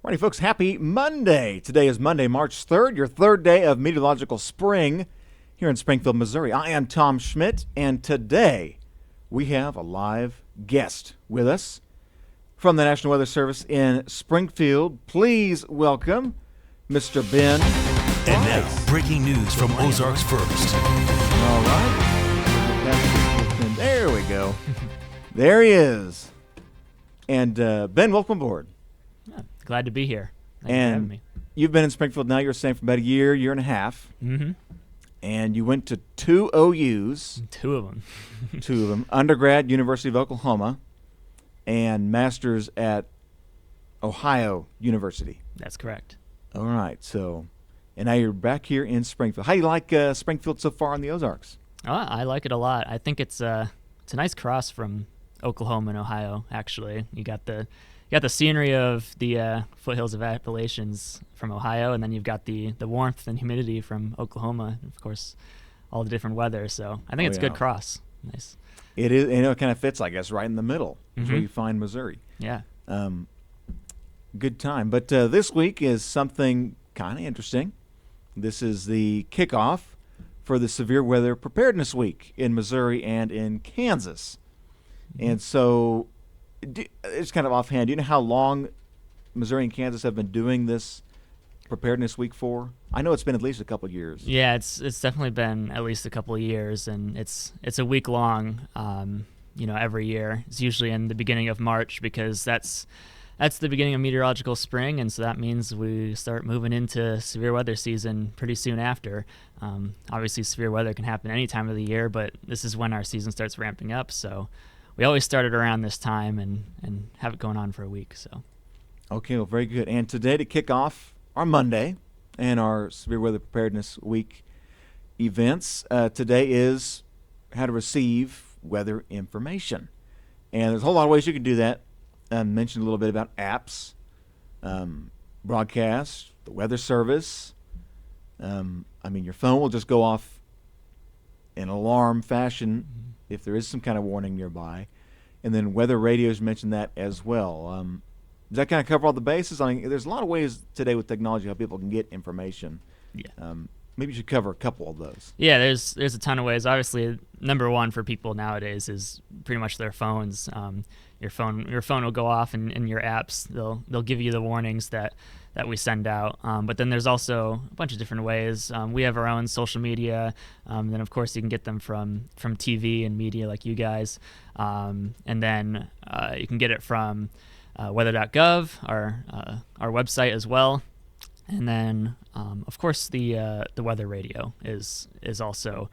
Alrighty, folks, happy Monday. Today is Monday, March 3rd, your third day of meteorological spring here in Springfield, Missouri. I am Tom Schmidt, and today we have a live guest with us from the National Weather Service in Springfield. Please welcome Mr. Ben. And now, breaking news from Ozarks First. All right. There we go. There he is. And Ben, welcome aboard. Yeah, glad to be here. Thank you for having me. You've been in Springfield now, you're saying, for about a year and a half. Mm-hmm. And you went to two OUs. Two of them. Two of them. Undergrad, University of Oklahoma, and master's at Ohio University. That's correct. All right. So, and now you're back here in Springfield. How do you like Springfield so far in the Ozarks? Oh, I like it a lot. I think it's a nice cross from Oklahoma and Ohio, actually. You got the scenery of the foothills of Appalachians from Ohio, and then you've got the warmth and humidity from Oklahoma, and of course, all the different weather. So I think it's a good cross. Nice. It is, and it kind of fits, I guess, right in the middle. Is where you find Missouri. Yeah. Good time. But this week is something kind of interesting. This is the kickoff for the Severe Weather Preparedness Week in Missouri and in Kansas. And so, it's kind of offhand. Do you know how long Missouri and Kansas have been doing this Preparedness Week for? I know it's been at least a couple of years. Yeah, it's definitely been at least a couple of years, and it's a week long. Every year. It's usually in the beginning of March because that's the beginning of meteorological spring, and so that means we start moving into severe weather season pretty soon after. Obviously, severe weather can happen any time of the year, but this is when our season starts ramping up. So we always start it around this time and have it going on for a week. So, okay, well, very good. And today to kick off our Monday and our Severe Weather Preparedness Week events, today is how to receive weather information. And there's a whole lot of ways you can do that. I mentioned a little bit about apps, broadcasts, the Weather Service. Your phone will just go off in alarm fashion if there is some kind of warning nearby. And then weather radios mentioned that as well. Does that kind of cover all the bases? I mean, there's a lot of ways today with technology how people can get information. Yeah. Maybe you should cover a couple of those. Yeah, there's a ton of ways. Obviously, number one for people nowadays is pretty much their phones. Your phone will go off, and in your apps they'll give you the warnings that we send out. But then there's also a bunch of different ways. We have our own social media. Then of course you can get them from TV and media like you guys. And then you can get it from weather.gov, our website as well. And then, of course, the weather radio is also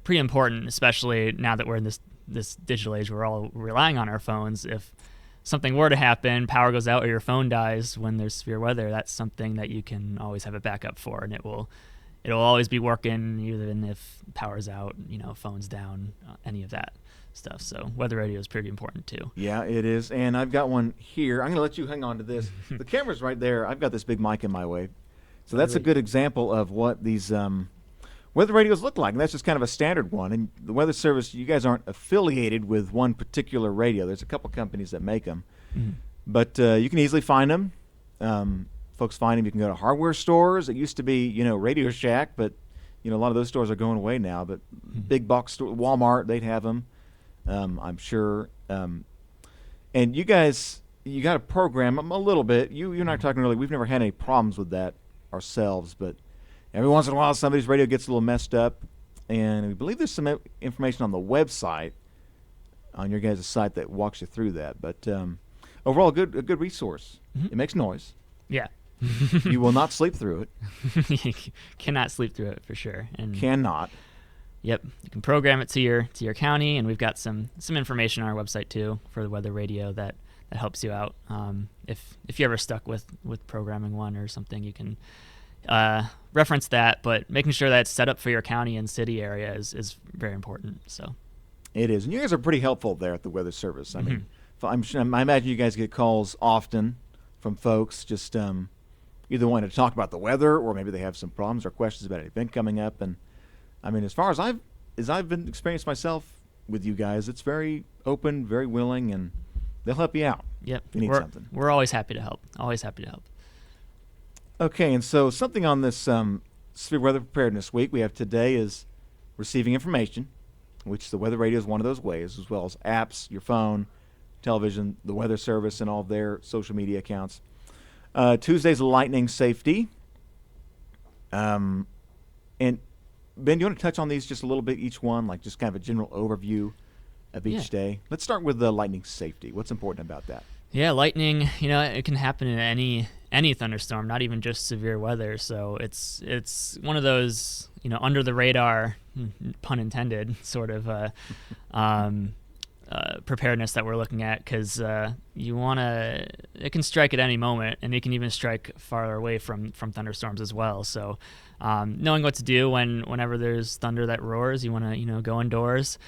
pretty important, especially now that we're in this digital age. We're all relying on our phones. If something were to happen, power goes out or your phone dies when there's severe weather, that's something that you can always have a backup for, and it'll always be working even if power's out, phone's down, any of that stuff. So weather radio is pretty important too. Yeah, it is. And I've got one here. I'm going to let you hang on to this. The camera's right there. I've got this big mic in my way. So that's a good example of what these weather radios look like. And that's just kind of a standard one. And the Weather Service, you guys aren't affiliated with one particular radio. There's a couple companies that make them. Mm-hmm. But you can easily find them. Folks find them. You can go to hardware stores. It used to be, Radio Shack, but, a lot of those stores are going away now. But big box store, Walmart, they'd have them. I'm sure. And you guys, you got to program them a little bit. You and I were talking earlier, we've never had any problems with that ourselves, but every once in a while somebody's radio gets a little messed up, and we believe there's some information on the website, on your guys' site, that walks you through that. But overall, a good resource. Mm-hmm. It makes noise. Yeah. You will not sleep through it. You cannot sleep through it for sure. And cannot. Yep, you can program it to your county, and we've got some information on our website too for the weather radio that helps you out. If you're ever stuck with programming one or something, you can reference that. But making sure that it's set up for your county and city area is very important. So it is, and you guys are pretty helpful there at the Weather Service. I mean, I imagine you guys get calls often from folks just either wanting to talk about the weather, or maybe they have some problems or questions about an event coming up. And I mean, as far as I've been experienced myself with you guys, it's very open, very willing, and They'll help you out. Yep. If you need something. We're always happy to help. Always happy to help. Okay, and so something on this Severe Weather Preparedness Week we have today is receiving information, which the weather radio is one of those ways, as well as apps, your phone, television, the Weather Service, and all of their social media accounts. Tuesday's lightning safety. And Ben, do you want to touch on these just a little bit, each one, like just kind of a general overview of each day? Let's start with the lightning safety. What's important about that? Yeah, lightning, it can happen in any thunderstorm, not even just severe weather. So it's one of those, under the radar, pun intended, sort of preparedness that we're looking at, because it can strike at any moment, and it can even strike farther away from thunderstorms as well. So knowing what to do whenever there's thunder that roars, you want to go indoors.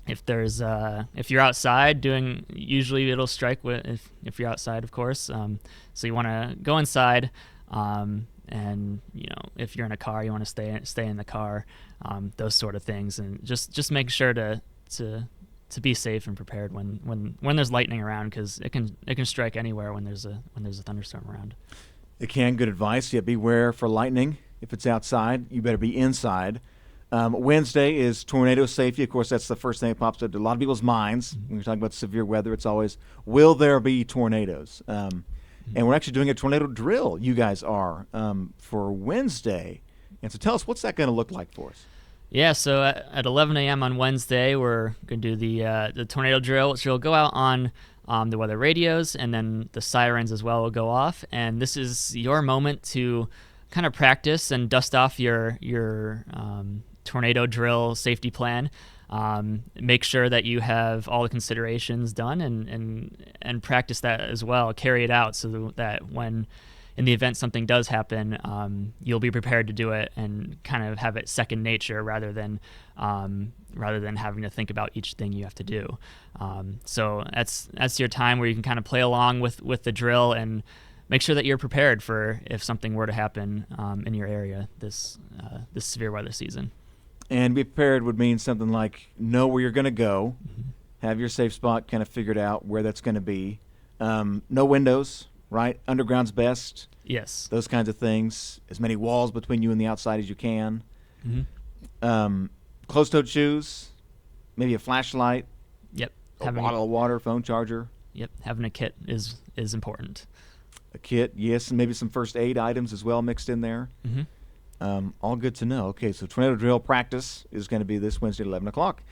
If you're outside usually it'll strike if you're outside, of course. So you want to go inside, and if you're in a car, you want to stay in the car. Those sort of things, and just make sure to be safe and prepared when there's lightning around, because it can strike anywhere when there's a thunderstorm around. It can. Good advice. Yeah, beware for lightning. If it's outside, you better be inside. Wednesday is tornado safety. Of course, that's the first thing that pops up to a lot of people's minds. When you're talking about severe weather, it's always, will there be tornadoes? And we're actually doing a tornado drill, you guys are, for Wednesday. And so tell us, what's that going to look like for us? Yeah, so at 11 a.m. on Wednesday, we're going to do the tornado drill, which will go out on the weather radios, and then the sirens as well will go off. And this is your moment to kind of practice and dust off your tornado drill safety plan. Make sure that you have all the considerations done, and practice that as well. Carry it out so that when in the event something does happen, you'll be prepared to do it and kind of have it second nature rather than having to think about each thing you have to do. So that's your time where you can kind of play along with the drill and make sure that you're prepared for if something were to happen in your area this severe weather season. And be prepared would mean something like know where you're going to go, have your safe spot kind of figured out where that's going to be. No windows, right? Underground's best. Yes. Those kinds of things. As many walls between you and the outside as you can. Closed-toed shoes, maybe a flashlight. Yep. A bottle of water, phone charger. Yep. Having a kit is important. A kit, yes, and maybe some first aid items as well mixed in there. All good to know. Okay, so tornado drill practice is going to be this Wednesday at 11 o'clock.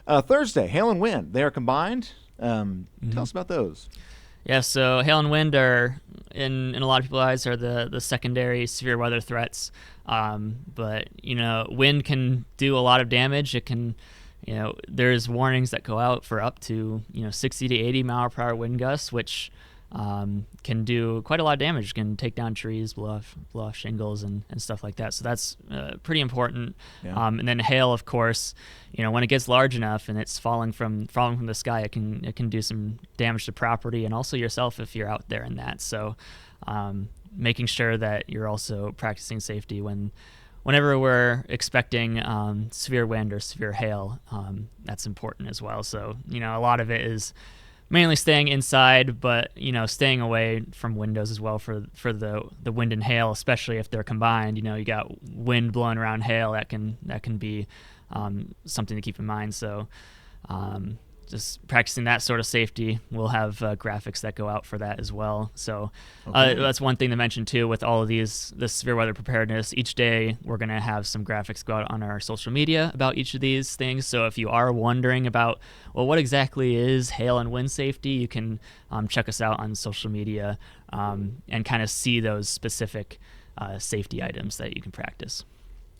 Thursday, hail and wind. They are combined. Tell us about those. Yeah, so hail and wind are, in a lot of people's eyes, are the secondary severe weather threats. But, wind can do a lot of damage. It can, there's warnings that go out for up to, 60 to 80 mile per hour wind gusts, which can do quite a lot of damage, can take down trees, blow off shingles and stuff like that. So that's pretty important. Yeah. And then hail, of course, when it gets large enough and it's falling from the sky, it can do some damage to property and also yourself if you're out there in that. So making sure that you're also practicing safety whenever we're expecting severe wind or severe hail, that's important as well. So, a lot of it is mainly staying inside, but staying away from windows as well for the wind and hail, especially if they're combined. You got wind blowing around hail, that can be something to keep in mind. So just practicing that sort of safety. We'll have graphics that go out for that as well. So that's one thing to mention too with all of this severe weather preparedness. Each day we're going to have some graphics go out on our social media about each of these things. So if you are wondering about, well, what exactly is hail and wind safety, you can check us out on social media and kind of see those specific safety items that you can practice.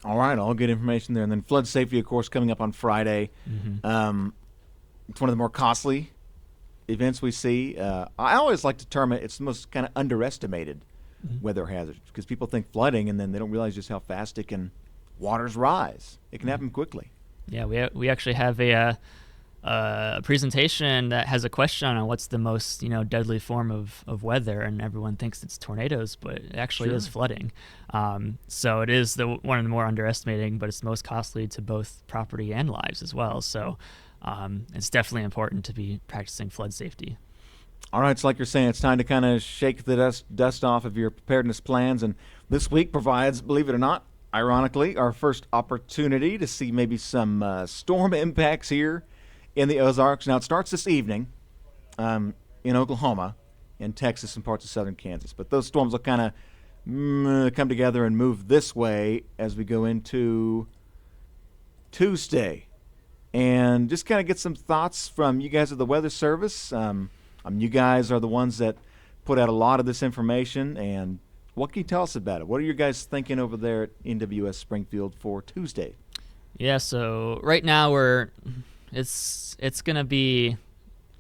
All right, all good information there. And then flood safety, of course, coming up on Friday. It's one of the more costly events we see. I always like to term it's the most kind of underestimated weather hazard, because people think flooding and then they don't realize just how fast waters rise. It can happen quickly. Yeah, we actually have a presentation that has a question on what's the most deadly form of weather, and everyone thinks it's tornadoes, but it actually is flooding. So it is one of the more underestimating, but it's the most costly to both property and lives as well. So it's definitely important to be practicing flood safety. All right, so like you're saying, it's time to kind of shake the dust off of your preparedness plans. And this week provides, believe it or not, ironically, our first opportunity to see maybe some storm impacts here in the Ozarks. Now, it starts this evening in Oklahoma, in Texas, and parts of southern Kansas. But those storms will kind of come together and move this way as we go into Tuesday. And just kind of get some thoughts from you guys at the Weather Service. You guys are the ones that put out a lot of this information, and what can you tell us about it? What are you guys thinking over there at NWS Springfield for Tuesday? Yeah, so right now it's going to be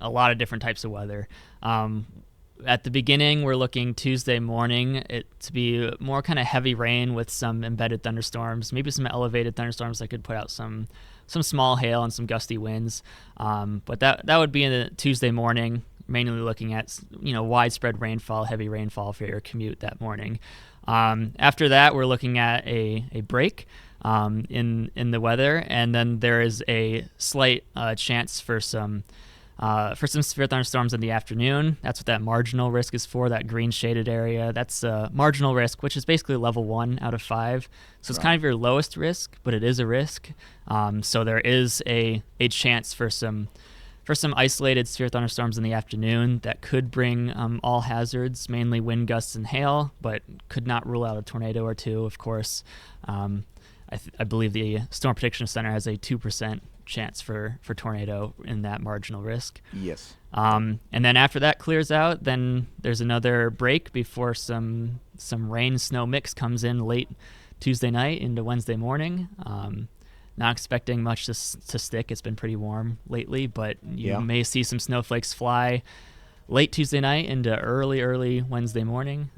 a lot of different types of weather. At the beginning, we're looking Tuesday morning to be more kind of heavy rain with some embedded thunderstorms, maybe some elevated thunderstorms that could put out some small hail and some gusty winds. But that would be in the Tuesday morning, mainly looking at widespread rainfall, heavy rainfall for your commute that morning. After that, we're looking at a break in the weather, and then there is a slight chance for some severe thunderstorms in the afternoon. That's what that marginal risk is for, that green shaded area. That's marginal risk, which is basically level 1 out of 5. So it's kind of your lowest risk, but it is a risk. So there is a chance for some isolated severe thunderstorms in the afternoon that could bring all hazards, mainly wind gusts and hail, but could not rule out a tornado or two, of course. I believe the Storm Prediction Center has a 2% chance for tornado in that marginal risk. Yes. And then after that clears out, then there's another break before some rain snow mix comes in late Tuesday night into Wednesday morning. Not expecting much to stick. It's been pretty warm lately, but you may see some snowflakes fly late Tuesday night into early Wednesday morning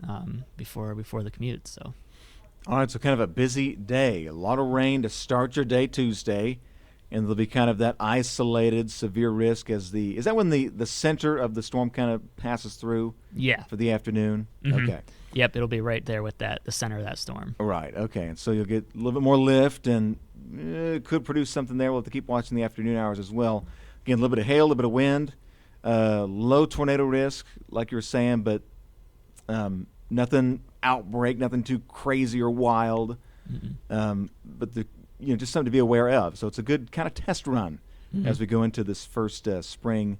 before the commute. So, all right, so kind of a busy day. A lot of rain to start your day Tuesday, and there'll be kind of that isolated severe risk is that when the center of the storm kind of passes through? Yeah. For the afternoon? Mm-hmm. Okay. Yep, it'll be right there with the center of that storm. Right, okay. And so you'll get a little bit more lift, and it could produce something there. We'll have to keep watching the afternoon hours as well. Again, a little bit of hail, a little bit of wind, low tornado risk, like you were saying, but nothing outbreak, nothing too crazy or wild. Mm-hmm. But just something to be aware of. So it's a good kind of test run as we go into this first spring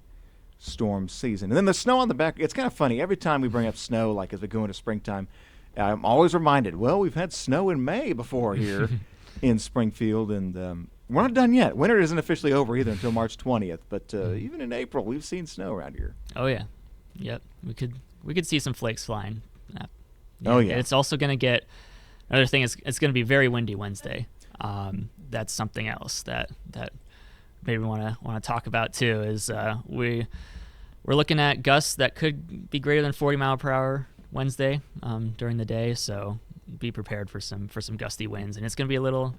storm season. And then the snow on the back, it's kind of funny. Every time we bring up snow, like as we go into springtime, I'm always reminded, well, we've had snow in May before here in Springfield, and we're not done yet. Winter isn't officially over either until March 20th, but even in April, we've seen snow around here. Oh, yeah. Yep. We could see some flakes flying. Oh, yeah. It's also going to get, another thing is it's going to be very windy Wednesday. That's something else that maybe we want to talk about too. Is we're looking at gusts that could be greater than 40 mile per hour Wednesday during the day. So be prepared for some gusty winds, and it's gonna be a little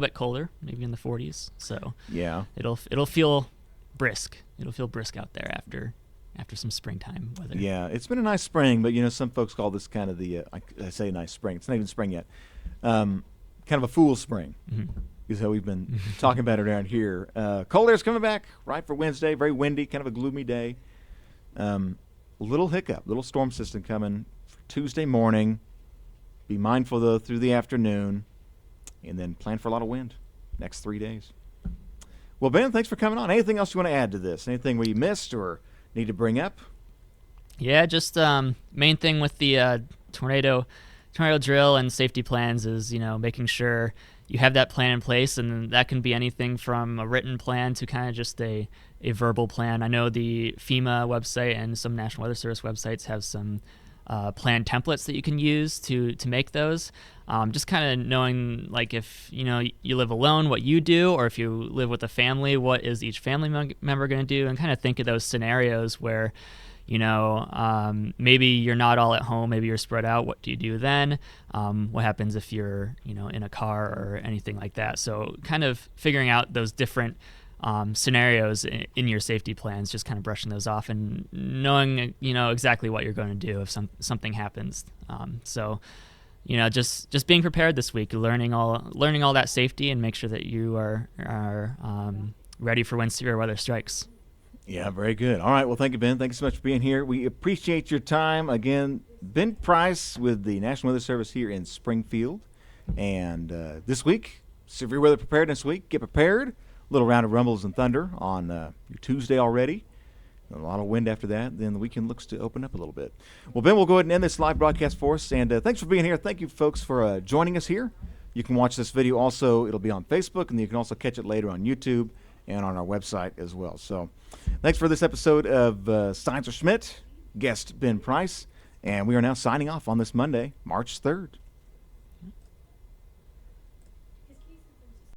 bit colder, maybe in the 40s. So yeah, it'll feel brisk. It'll feel brisk out there after some springtime weather. Yeah, it's been a nice spring, but some folks call this kind of the I say nice spring. It's not even spring yet. Kind of a fool spring is how we've been talking about it around here. Cold air's coming back right for Wednesday. Very windy, kind of a gloomy day. Little hiccup, little storm system coming for Tuesday morning. Be mindful though through the afternoon, and then plan for a lot of wind next 3 days. Well, Ben, thanks for coming on. Anything else you want to add to this? Anything we missed or need to bring up? Yeah, just main thing with the tornado drill and safety plans is making sure you have that plan in place, and that can be anything from a written plan to kind of just a verbal plan. I know the FEMA website and some National Weather Service websites have some plan templates that you can use to make those. Just kind of knowing, like, if you live alone, what you do, or if you live with a family, what is each family member going to do, and kind of think of those scenarios where maybe you're not all at home, maybe you're spread out. What do you do then? What happens if you're in a car or anything like that? So kind of figuring out those different scenarios in your safety plans, just kind of brushing those off and knowing exactly what you're going to do if something happens. So just being prepared this week, learning all that safety, and make sure that you are ready for when severe weather strikes. Yeah, very good. All right, well, thank you, Ben. Thank you so much for being here. We appreciate your time. Again, Ben Price with the National Weather Service here in Springfield. And this week, Severe Weather Preparedness Week. Get prepared. A little round of rumbles and thunder on your Tuesday already. A lot of wind after that. Then the weekend looks to open up a little bit. Well, Ben, we'll go ahead and end this live broadcast for us. And thanks for being here. Thank you, folks, for joining us here. You can watch this video also. It'll be on Facebook, and you can also catch it later on YouTube and on our website as well. So thanks for this episode of Science with Schmidt. Guest Ben Price. And we are now signing off on this Monday, March 3rd.